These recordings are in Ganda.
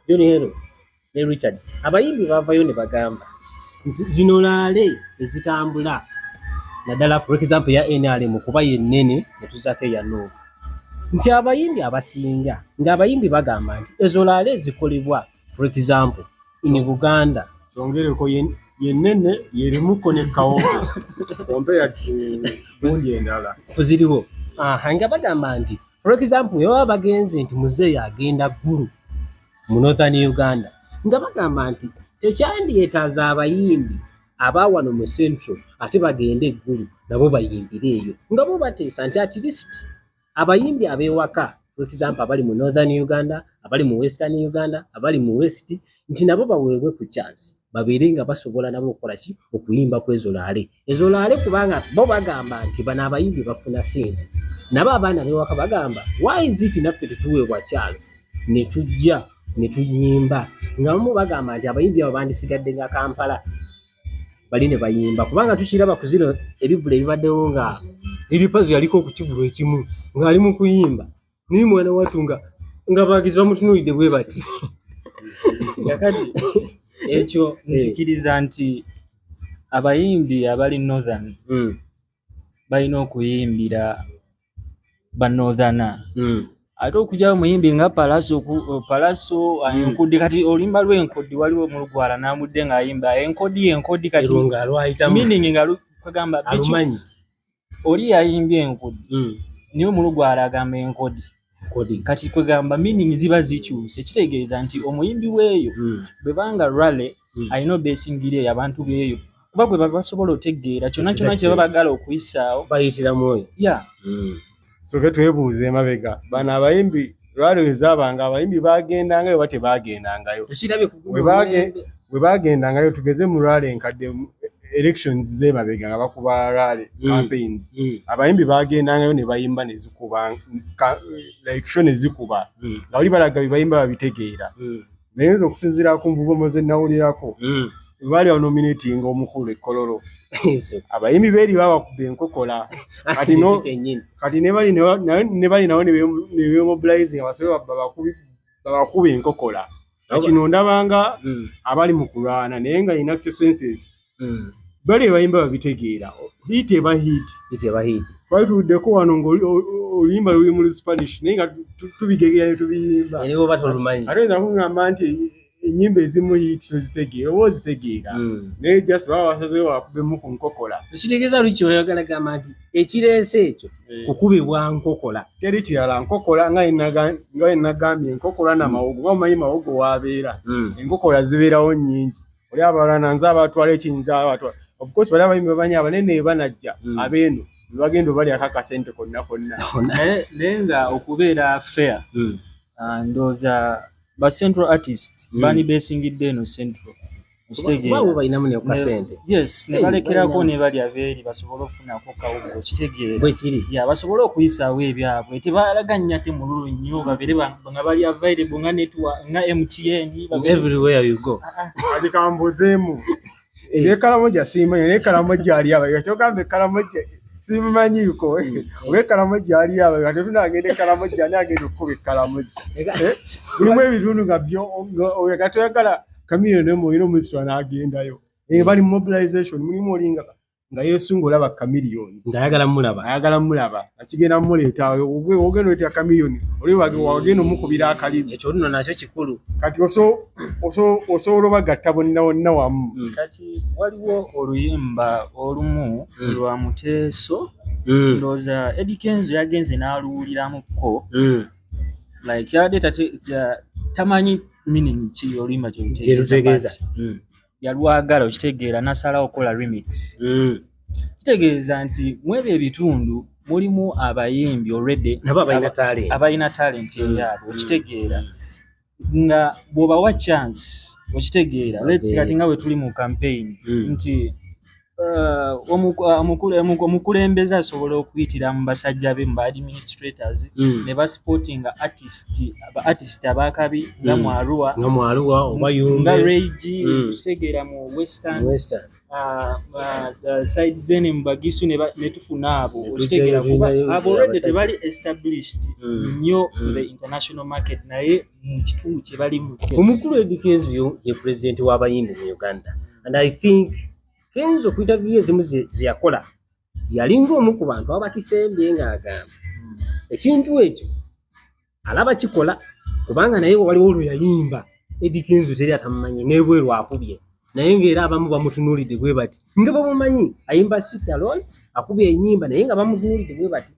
John ne Richard abayimbi bavayo ne bagamba nti zino laale ezitambula naddala for example ya NRM kuba yennene netuzaako eya Nuupu nti abayimbi abasinga ng'abayimbi bagamba nti ezo laale zikolebwa for example in Buganda kyongereko yennene yerimuko ne kawogo ompe ya bundi endala kuziriwo nga bagamba nti for example baba bagenze nti muzeeyo agenda ggulu mu Northern Uganda nga bagamba nti tekyandyetaaza abayimbi abawano mu Central ate bagende eggulu nabo bayimbire eyo nga bo bateesa nti at least abayimbi ab'ewaka for example abali mu Northern Uganda abali mu Western Uganda abali mu West nti nabo baweebwe ku chance babeere nga basobola nabo okukola ki okuyimba kwezo laale ezo laale kubanga bo bagamba nti bano abayimbi bafuna sente nabo abaana ab'ewaka bagamba why is it naffe tetuweebwa chance ne tujja ne tunyimba nga mu bagamba nti abayimbi abo bandisigadde nga Kampala bali ne bayimba kubanga tukiraba ku zino ebivule ebibaddewo nga eripazi yaliko okukivulo ekimu ng'ali mu kuyimba naye mwana wattu nga bagizi bamutunuulidde bwe bati yakati ekyo nzikiriza nti abayimbi abali Northern balina okuyimbira ba Northern ate okujja muyimbi nga Palaso enkodi kati oluyimba lw'enkodi waliwo mu Lugwala n'amudde ng'ayimba enkodi kati meaning nga kagamba alumanyi oli yayimbye enkodi niyo mu Lugwala agamba enkodi kati kwegamba meaning ziba zikyuse kitegeeza nti omuyimbi weeyo bwebanga rale alina obeesingireyo abantu beeyo kuba gwe basobola otegeera kyonna kyonna kye babagala okuyisaawo bayitira mwoyo soke twebuuze emabega bano abayimbi lwali wezaabanga abayimbi bagendangayo oba tebagendangayo bwe bagendangayo tugeze mu lwale enkadde elections z'emabega nga bakuba rally campaigns abayimbi bagendangayo ne bayimba ne zikuba election ne zikuba nga bali balaga bayimba babitegeera naye okusinziira ku nvugomo ze nawulirako bali nominating omukulu ekkololo abayimbi beeri babakuba enkokola kati ne bali nawo ne bemobilize nga basobe babakuba enkokola kino ndabanga abali mu kulwana naye nga ina senses bali bayimba babitegeera hit eba hit twali tuddeko wano ng'oluyimba luli mu Spanish naye nga tubigegeera ne tubiyimba ate nza kugamba nti ennyimba ezimu hit tozitegeera oba ozitegeera naye just baba basazeyo bakubemu ku nkokola ekitegeeza lwiki oyagala gamba nti ekireese ekyo kukubibwa nkokola teri kirala nkokola nga yenagambye enkokola n'amawogo nga omanyi mawogo waabeera enkokola zibeerawo nnyingi oli abalwana nze abatwala ekiyinza abatwala of course bali abayimbi babanyi abanene banajja abeeno bagenda obalyako akasente konna naye nga okubeera fair ndowooza ba central artist bani besingidde eno central okitegeera balinamu ne kasente yes ne balekerako ne balya beeri basobole okufunako kawugo okitegeera bwe kiri basobole okuyisaawo ebyabwe tebalaganya te mululu nnyo babeere nga bali available nga network nga MTN everywhere you go ati kambuzeemu ekalamoja simanyi naye ekalamoja ali aba yakyogambe ekalamoja simanyiiko oba ekalamoja ali aba ate tunagenda ekalamoja ani agenda okukuba ekalamoja mulimu ebitundu nga byo oyo gatoyagala kamiliyoni olina omusitwa n'agendayo bali mobilization mulimu olinga nga yeesunga olaba kamiliyoni ng'ayagala mulaba akigenda muleeta ogenda oleta kamiliyoni oli wagenda omukubira akalimu ekyo nno nakyo kikulu kati osobola obagatta bonna wamu kati waliwo oluyimba olumu lwa Muteeso ndowooza Eddie Kenzo yagenze n'aluwuliramuko like yabadde tamanyi meaning ki oluyimba kyolutegeeza yalwagala okitegeera nasalawo okola remix kitegeeza nti mu ebyo ebitundu mulimu abayimbi already abalina talent eyaabwe okitegeera nga bw'obawa chance okitegeera let's kati nga bwe tuli mu campaign nti omukulembeze asobola okuyitira mu basajja be mu administrators ne basportinga artist abakabi nga Mwaluwa oba Yumbe nga Rage kitegeera mu western side zene mu Bagisu ne tufuna abo okitegeera kuba abo already tebali established nnyo to the international market naye mu kitundu kye bali mu omukulu Edilisa ye president w'abayimbi mu Uganda and I think Kenzo ku interview ezimu ziyakola yalinga omu ku bantu abakisembye ng'agamba ekintu ekyo alaba kikola kubanga naye waliwo olwo yayimba Edilisa teri atamumanyi n'ebweru akubye naye ng'era abamu bamutunuulidde bwe bati nga bamumanyi ayimba Sweet Rose akubye ennyimba naye nga bamutunuulidde bwe bati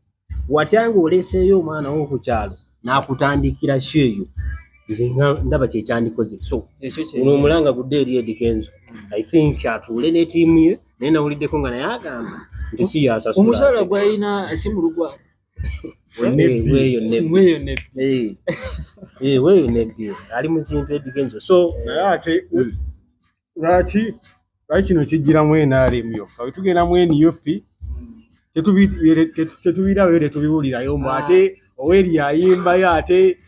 watyanga oleeseeyo omwana wo ku kyalo n'akutandikira sheeyo nze ndaba kyekyandikoze so uno omulanga gudde eri Edilisa I think atuule ne ttiimu ye naye nawuliddeko nga naye agamba nti si yasasula omukyala gw'alina esimu lugwa weeyo nebbi ali mu kintu Edilisa so naye ate lwaki kino kijjiramu NRM yokka bwe tugenda mu NUP tetubirayo tetubiwulirayo mbu ate oweri ayimbayo ate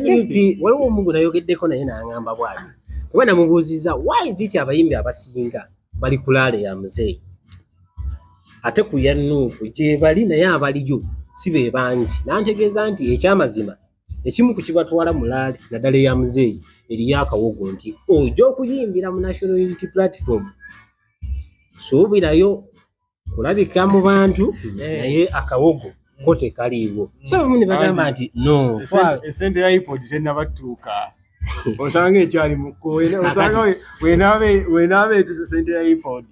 NUP waliwo omuntu nayogeddeko naye n'aŋŋamba bw'ati kuba namubuuzizza why is it abayimbi abasinga bali ku laale ya muzeeyi ate ku ya Nuupu gye bali naye abaliyo si be bangi nantegeeza nti ekyamazima ekimu ku kibatwala mu laale naddala eya muzeeyi eriyo akawogo nti ojja okuyimbira mu National Unity Platform suubirayo kulabika mu bantu naye akawogo ko tekaliiwo so bamu ne bagamba nti no esente ya iPod tennabatuuka osanga ekyali mukowe osanga wenaabe etuse sente ya iPod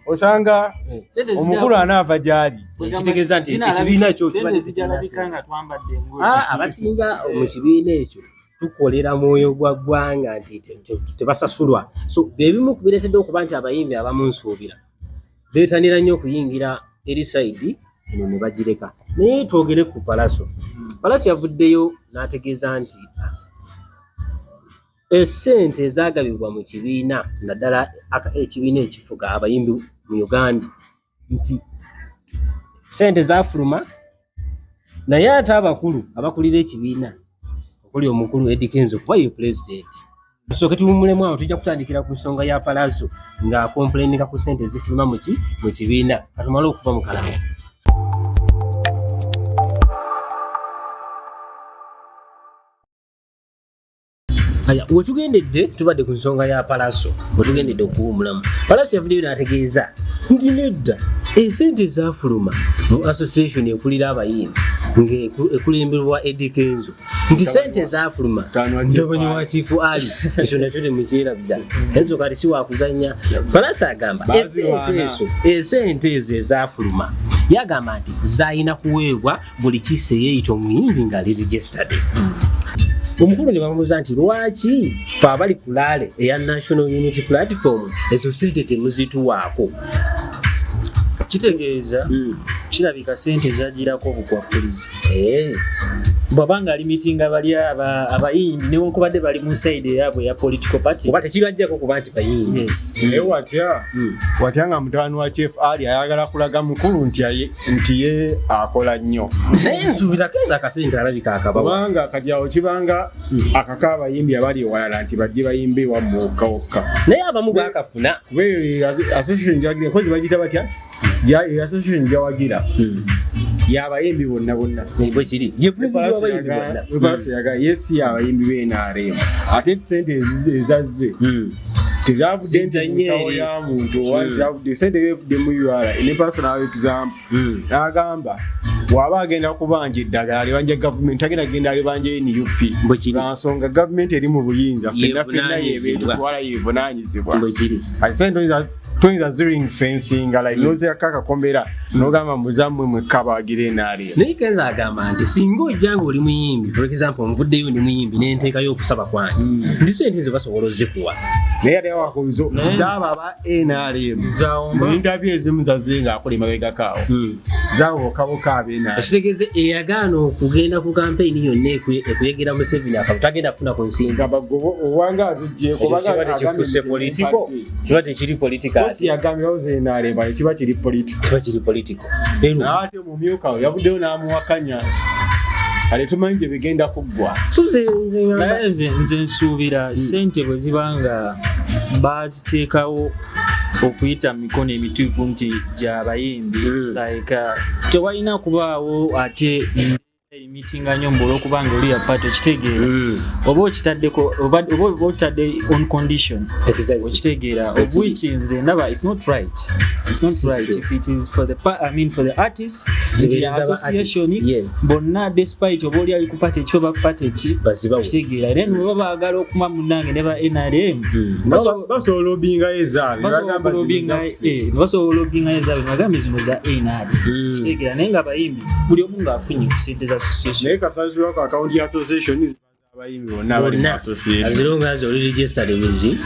osanga omukulu anaava gyali ekitegeeza nti ekibiina ekyo abasinga mu kibiina ekyo tukolera mwoyo gwa ggwanga nti tebasasulwa so bebimu kubireetedde okuba nti abayimbi abamu nsuubira beetanira nnyo okuyingira eri sayidi eno ne bagireka naye twogere ku Palaso yavuddeyo n'ategeeza nti essente ezaagabibwa mu kibiina naddala ekibiina ekifuga abayimbi mu Uganda nti ssente zaafuluma naye ate abakulu abakulira ekibiina okuli omukulu Edilisa kuba ye president tusooke tuwummulemu awo tujja kutandikira ku nsonga ya Palaso ng'akomplaininga ku ssente zifuluma mu kibiina katumale okuva mu kalamu. Aya wetugendedde tubadde ku nsonga ya Palaso wetugendedde okuwummulamu Palaso yavuddeyo n'ategeeza nti nedda esente zaafuluma mu association ekulira abayimbi ng'ekulemberwa Edilisa nti sente zaafuluma mutabani wa Chifu Ali ekyo nakyo temukyerabira ezo kati si wakuzannya Palaso agamba esente ezo ezaafuluma yagamba nti zaalina kuweebwa buli kise yeeyita omuyimbi ng'ali registered omukulu ne bamubuuza nti lwaki fe abali ku laale eya National Unity Platform ezo ssente temuzituwaako kitegeeza kirabika ssente zagirako obukwakkulizo bw'abanga alimitinga bali abayimbi newankubadde bali mu saidi eyaabwe ya political party oba tekibajjako kuba nti bayimbi naye watya nga mutabani wa Chief Ali ayagala kulaga mukulu nti ye akola nnyo naye nsuubirako ezo akasente alabika akabawa kubanga kati awo kibanga akaka abayimbi abali ewalala nti bajje bayimbe wammwe wokka naye abamu baakafuna association gyagira kozi bagita batya association gyawagira y'abayimbi bonna bwe kiri ye president w'abayimbi bonna Palaso yaga yesi y'abayimbi b'NRM ate sente ezazze tezavudde nti musawo ya muntu owazavudde sente bevudde mu UR ne personal example n'agamba bw'aba agenda kubanja eddagala libanja gavumenti agenda kugenda libanja NUP lwansonga gavumenti eri mu buyinza ffenna yebeetutwala yevunaanyizibwa ate sente toyinza ziring fencinga like nozeeko akakomera n'ogamba muzammwe mwekka baagira NRM naye Kenzo agamba nti singa ojja ng'oli muyimbi for example nvuddeyo ndi muyimbi n'enteekayo okusaba kwange ndi sente ezo basobola ozzikuwa naye ate wakubizo zaba aba NRM zaomba mu interview ezimu zazenga akole mabega kawo zawo kaboka abena kitegeze eyagaana okugenda ku campaign yonna ekuyegera Museveni akatagenda kufuna ku nsinga bagobo owanga azijje kubaga tekifuse politiko kiba tekiri political kosi yagambye oze NRM bali kiba kiri political ate mu myuka yabuddeyo n'amuwakanya kale tumanyi gye bigenda kuggwa nze nsuubira ssente bwe zibanga baziteekawo okuyita mikono emituufu nti gy'abayimbi like tewalina kubaawo ate emitinga nnyo mbula okubanga oli yapato kitegeera oba okitaddeko oba otadde on condition okitegeera of which nze ndaba it's not right if it is for the for the artist the association bonna despite oba oli ali kupata ekyo bapata eki kitegeera then bwe baba baagala okuma munnange ne ba NRM basobola obinga ezaabe bagambe zino za NRM kitegeera naye nga abayimbi buli omu ng'afunye ku ssente za naye kasazulwa ku account ya association abayimbi bonna bali mu association as long as oli registered with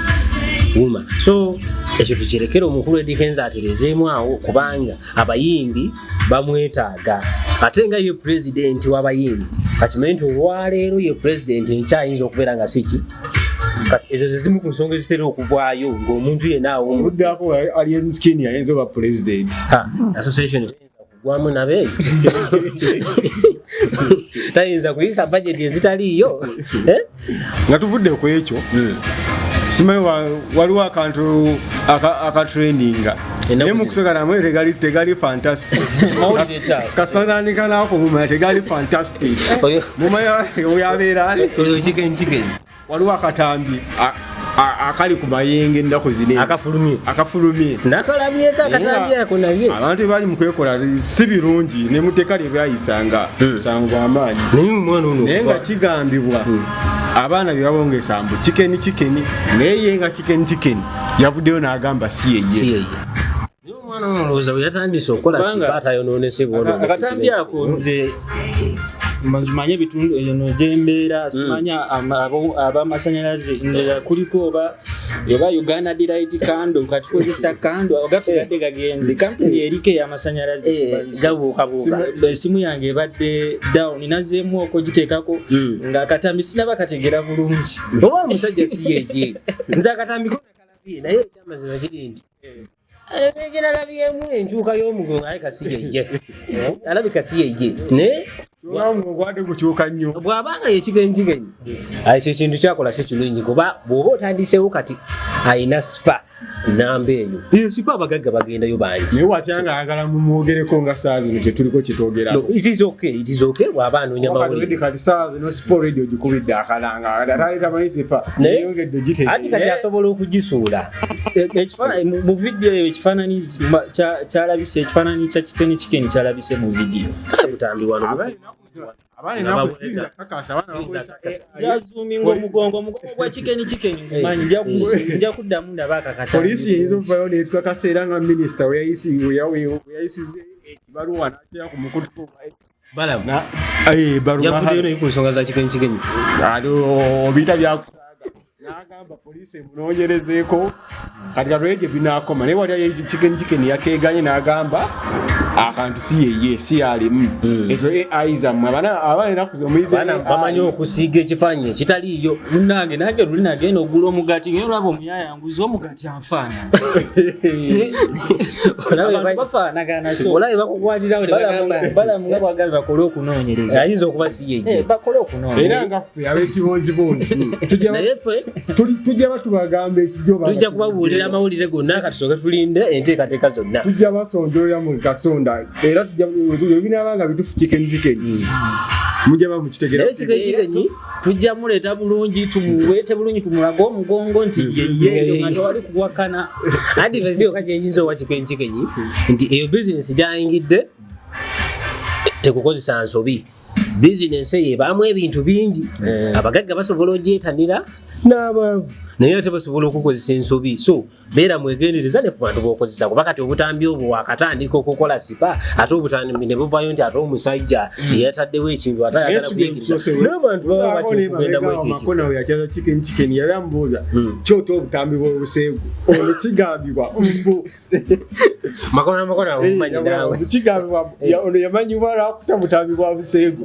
Woman. So ekyo tukirekera omukulu Edikenza aterezeemu awo kubanga abayimbi bamwetaaga ate nga ye president w'abayimbi akimanyi nti olwaleero ye president enkyayinza okubeera nga siki kati ezo zezimu ku nsonga ezitera okuvaayo ng'omuntu yenna awo obuddako ali enskin yayinza oba president association gwamu nabe tayinza kuyisa budget ezitaliiyo nga tuvudde ku ekyo simanyi waliwo akantu akatraininga naye mukusogana mwe tegali fantastic kasitandika nako mumanya tegali fantastic mumanya oyabeera waliwo akatambi akali ku mayenge endako zine akafulumye nakalabyeko akatambi ako naye abantu bali mu kwekola si birungi ne mutekali byayisanga musango amaanyi naye nga kigambibwa abaana bye babongesa mbu chikeni naye nga chikeni yavuddeyo n'agamba si yeye omwana omulowooza we yatandise okukola sipaata yonoonesebwa akatambi ako nze manje bitundu eno jembeera simanya abamasanyalaze ndera kuliko oba Uganda Delight Kando katukozesa kando agafegadde gagenze kampuni erike ya masanyalaze gabuukabuuka simu yange ebadde down nazeemu okugiteekako nga akatambi sinaba kategera bulungi oba omusajja si yeje nze akatambi konakalabye naye ekyamazima kiri nti alekegera labyemu enkyuka y'omugongo aye kasiyeje alabika siyeje ne gwade kukyuka nnyo bw'abanga yekigenyi ekyo kintu kyakola si kirungi kuba bw'oba otandiseewo kati ayina sipa namba eyo eyo sipa abagagga bagendayo bangi naye watyanga ayagala mumwogereko nga saa zino kyetuliko kyetwogerako it is okay bw'aba anoonya mawulire kati saa zino sport radio gikubidde akalanga ataleta manyi sipa yongedde gite ati kati asobola okugisuula mu vidiyo eyo ekifaananyi kyalabise ekifaananyi kya kikeni kyalabise mu vidiyo butambi wano jazuminga omugongo gwa kikeni manyi nja kuddamu ndaba akakata poliisi yinza okuvayo neetuka kaseera nga minisita weyayisize ekibaluwa nateera ku mukutu yavuddeyo naye ku nsonga za kikeni obiyita byakusaaga n'agamba poliisi emunoonyerezeeko kati kalwege binaakoma naye wali kikeni yakeeganye n'agamba akantu si yeye si alimu ezo AI zammwe abaana enaku zomuyize bamanyi okusiiga ekifaananyi kitaliiyo munnange nange luli nagenda ogula omugati naye olaba omuyayanguza omugati anfaana bafaanagana olabe bakukwatirawo balamu nga bwagabi bakole okunoonyereza ayinza okuba si yeye bakole okunoonyereza era nga ffe ab'ekiboziboozi tujja batubagamba ekijjo tujja kubabuulira amawulire gonna katusooke tulinde enteekateeka zonna tujja basonjolera mu kasonda era ebinaabanga bitufu kikeni mujja bamukitegeera kikeni tujja muleeta bulungi tumuweete bulungi tumulage omugongo nti yeye nga tewali kuwakana adivesi yoka gyenyinza owa kikeni nti eyo bizinesi gyayingidde tekukozesa nsobi bizinesi eyo ebaamu ebintu bingi abagagga basobola ogyetanira n'abavu naye ate basobola okukozesa ensobi so beera mwegendereza ne ku bantu b'okozesa kuba kati obutambi obwo wakatandika okukola sipa ate obutambi ne buvaayo nti ate omusajja yataddewo ekintu ate ayagala kuyigiriza n'abantu baba batyokugenda makona we yakyaza chicken yali amubuuza kyota obutambi bw'obuseegu ono kigambibwa mbu makona omumanyi naawe kigambibwa ono yamanyibwa lwakuta butambi bwa buseegu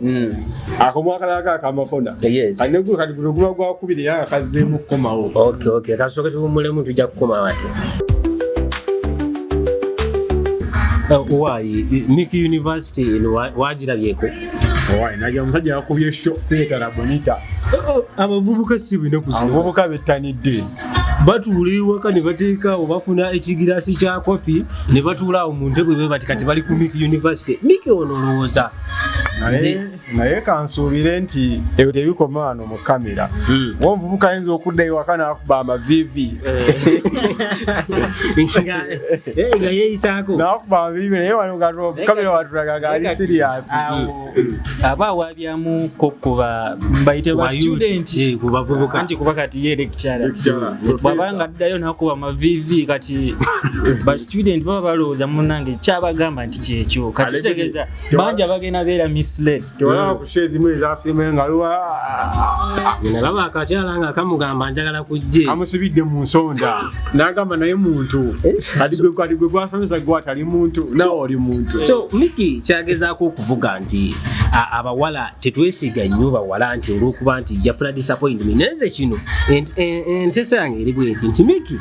akomu akalala akamakona anegulu kati guno guba gwakubiri era akazzeemu kukomawo okay kasooke tuwummulemu tujja kukomawo ate Owaayi Miki University wagirabyeko owaayi najja omusajja yakubye feetala bonita abavubuka si binaku zino abavubuka bettanidde batuula ewaka ne bateekaawo bafuna ekigiraasi kya kofi ne batuula awo mu ntebe be bati kati bali ku Miki University Miki ono olowooza naye kansuubire nti ebyo tebikoma wano mu kamera omuvubuka ayinza okudda ewaka n'akuba amavivi nga yeeyisaako n'akuba amavivi naye wano kamera watulaga gaali siriyasi aba awabyamu kuba bayite ba student ku bavubuka anti kuba kati ye lecturer bwabanga addayo n'akuba amavivi kati ba student baba balowooza munnange kyabagamba nti kyekyo kati kitegeeza bangi abagenda beera misled tewalaba ku shezi mu ezasiima engaluwa nalaba akakyala nga kamugamba njagala kujje amusibidde mu nsonda n'agamba naye muntu kati gwe gwasomesa gwe atali muntu nawe oli muntu so Miki kyagezaako okuvuga nti abawala tetwesiga nnyo bawala nti olw'okuba nti yafuna disappointment nenze kino entesa yange eri bweti nti Miki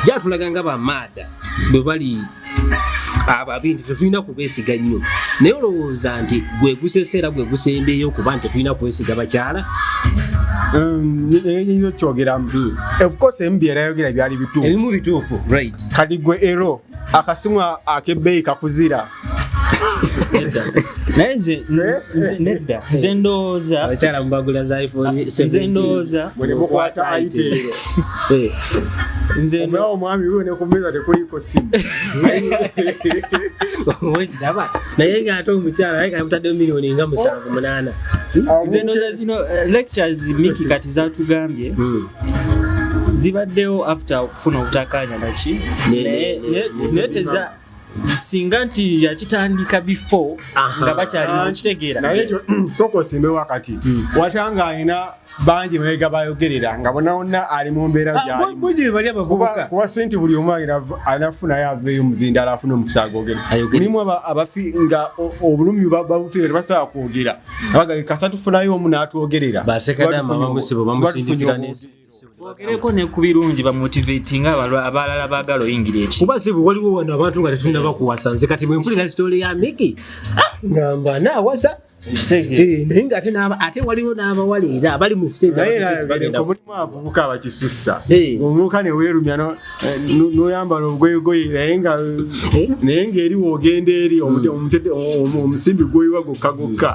gyatulaga nga bamaada bwe bali ababi nti tetulina kubeesiga nnyo naye olowooza nti gwe guseseera gwe gusembeeyo okuba nti tetulina kwesiga bakyala eyo kyogeramu of course embyera yogera byali bituufu ebimu bituufu right kati gwe ero akasimu ak'ebbeeyi kakuzira naye nedda nze ndowooza abakyala mubagula za iPhone 17 nze ndowooza bwe ne mukwata ayiteero nze omwami we ne ku mmeeza tekuliko simu wekiraba naye ng'ate omukyala naye kamutaddeyo miliyoni nga 7-8 nze ndowooza zino lectures Miki kati zatugambye zibaddewo after okufuna obutakkaanya naki naye teza singa nti yakitandika before nga bakyali mu kitegeera naye ekyo sooka osimbe wakati watanga alina bangi mabega bayogerera nga bonna ali mu mbeera kuba sente buli omu anafunayo aveeyo muzindala afuna omukisa agogera mulimu abafi nga obulumi babufiire tebasobola kwogera abaga kasa tufunayo omu n'atwogerera bogereko ne ku birungi bamotivatinga abalala baagala oyingira eki kuba si bwe waliwo wano abantu nga tetulina bakuwasa nze kati bwe mpulira sitooli ya Miki ngamba naawasa naye ng'ate waliwo n'abawala era abali mu mulimu abavubuka abakisussa omuvubuka ne weerumya n'oyambala obugoyegoye naye ng'eri woogenda eri omusimbi gw'oyiwa gokka gokka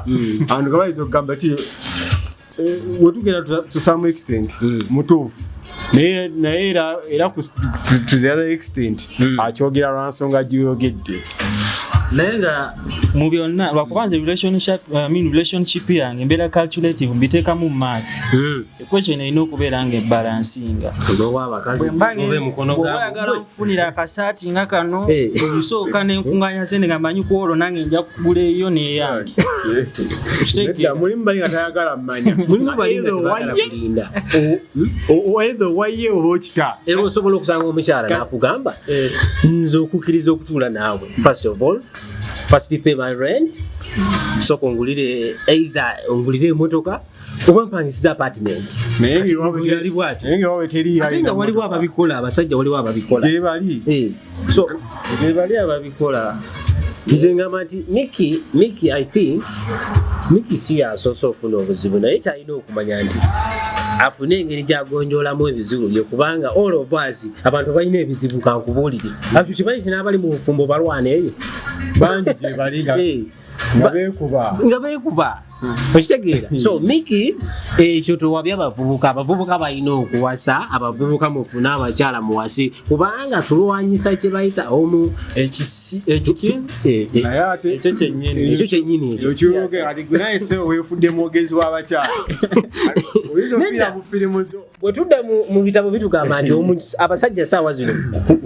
abantu gabayinza okugamba ki wetugenda to some extent mutuufu naye era to the other extent akyogera lwa nsonga gy'oyogedde naye nga mu byonna lwakubanza relationship yange mbeera calculative mbiteekamu math equation erina okubeera nga ebalansinga bwebayagala okufunira akasaati nga kano omusooka nenkuŋŋanya sente nga manyi ku olwo nange nja kugula eyo neyange mulimu bali nga tayagala mmanya either waye oba okita era osobola okusanga omukyala n'akugamba nze okukkiriza okutuula naawe first pay my rent so kongulire either ongulire emotoka oba mpangisiza apartment naye nga waliwo ababikola abasajja waliwo ababikola so gyebali ababikola nze ngamba nti Miki I think Miki si yasoose ofuna obuzibu naye kyalina okumanya nti afune engeri gyagonjoolamu ebizibu bye kubanga all of us abantu balina ebizibu kankubuulire atu kimanyi tina abali mu bufumbo balwana eyo bangi gye bali nga beekuba okitegeera so Miki ekyo tewabya abavubuka balina okuwasa abavubuka mufuna abakyala muwasi kubanga tulwanyisa kye bayita omu ekyo kyennyini ekyoge ati gwe naye se weefudde mwogezi w'abakyala oyinza mu firimu zo bwe tudda mu bitabo bitugamba nti abasajja saawa zino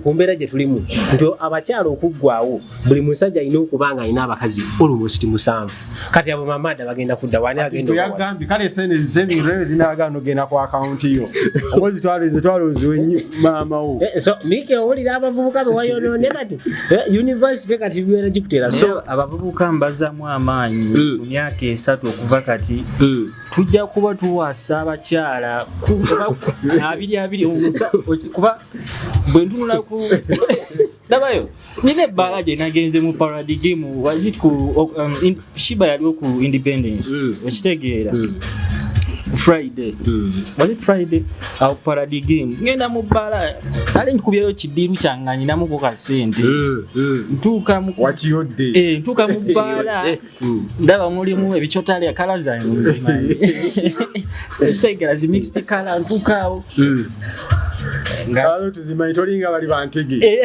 ku mbeera gye tulimu nti abakyala okuggwaawo buli musajja alina okuba nga alina abakazi almost 7 kati abo mamada bagenda kudda wani agenda yagambi kale sene zebintu zinagano genda ku account yo okozi twalo ziwenyi mama wo so Miki owulira abavubuka bewayonoone kati university kati biwera gikutera so abavubuka mbazaamu amaanyi mu myaka 3 okuva kati tujja kuba tuwasa abakyala abiri kuba bwe ntunula ku dabayo nine ebbala gye nagenze mu paradigm was it ku Shiba yaliwo ku Independence okitegeera Friday was it Friday au paradigm ngenda mu bbala ale nkubyeyo kidiru kyanganyi namuko ka sente ntuuka mu watiyodde ntuuka mu bbala ndaba mulimu ebicyotali akala zange nzimanyi okitegeera zi mixed color ntuukaawo ngalo tuzimanyi tolinga bali bantege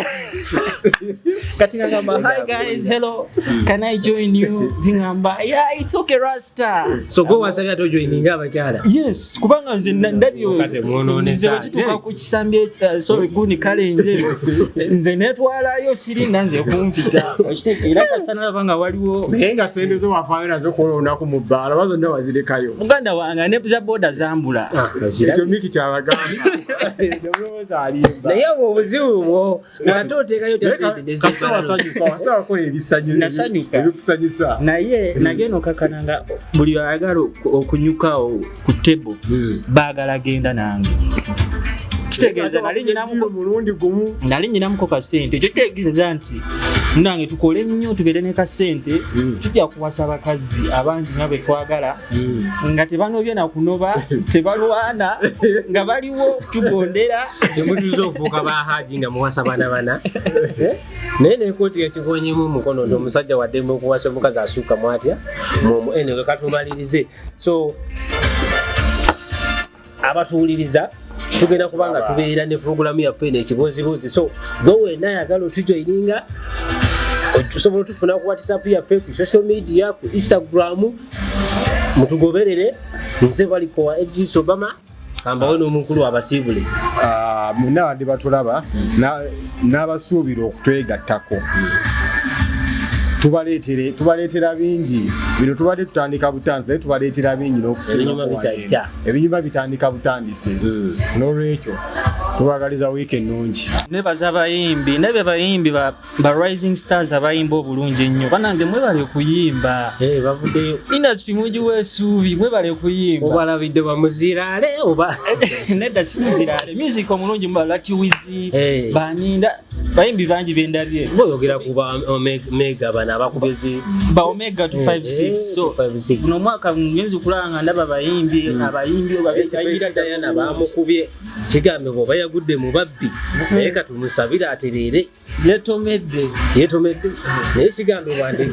katika ngamba hi guys hello can I join you ngamba yeah it's okay Rasta so go wasaka to joining abakyala yes kubanga nze ndabyo kate muonone sa kituka ku kisambye sorry guni kale nze netwalayo siri nanze kumpita okitegeera kasana banga waliwo nenga sende zo wafaira zo kolona ku mubala bazo nda wazirekayo muganda wanga ne za border zambula ekyo Miki kyabagamba naye obuzibu bwo natotekayo ebisanyusa naye nagenda okakananga buli ayagala okunyukawo ku table baagala genda nange kitegeeza nali nyinamuko kasente ekyo kitegeeza nti nange tukole nnyo tubeere ne kasente tujja kuwasa abakazi abangi nga bwe twagala nga tebanobye na kunoba tebalwana nga baliwo tugondera temutuza ofuuka bahaji nga muwasa bana naye nekooti yakikonyemu omukono nti omusajja waddembe okuwasa omukazi asuuka mwatya enewe katumalirize so abatuwuliriza tugenda kubanga tubeera ne programu yaffe n'ekibozibozi so gowe nayagala otujoininga osobola otufuna ku WhatsApp yaffe ku social media ku Instagram mutugoberere nze baliko wa Edilisa Obama kamba we n'omukulu abasiibule munabadde batulaba n'abasuubira okutwegattako tubaleetera bingi bino tubadde tutandika butandise tubaleetera bingi n'okusinga ebinyuma bitandika butandise n'olwekyo tubagaliza wiiki ennungi nebaza abayimbi nabye bayimbi ba rising stars abayimba obulungi ennyo banange mwebale okuyimba bavuddeyo industry mugi weesuubi mwebale okuyimba obalabidde bamuziraale oba nedda si muziraale music omulungi mubalati wizi baninda bayimbi bangi bendabye boyogera kuba omega bana abakubezi ba omega 256 so no mwaka ngenzi kulanga ndaba bayimbi abayimbi obabisayira Diana bamukubye kigambe boba yagudde mu babbi naye katumusabira aterere yetomedde naye kigambe wande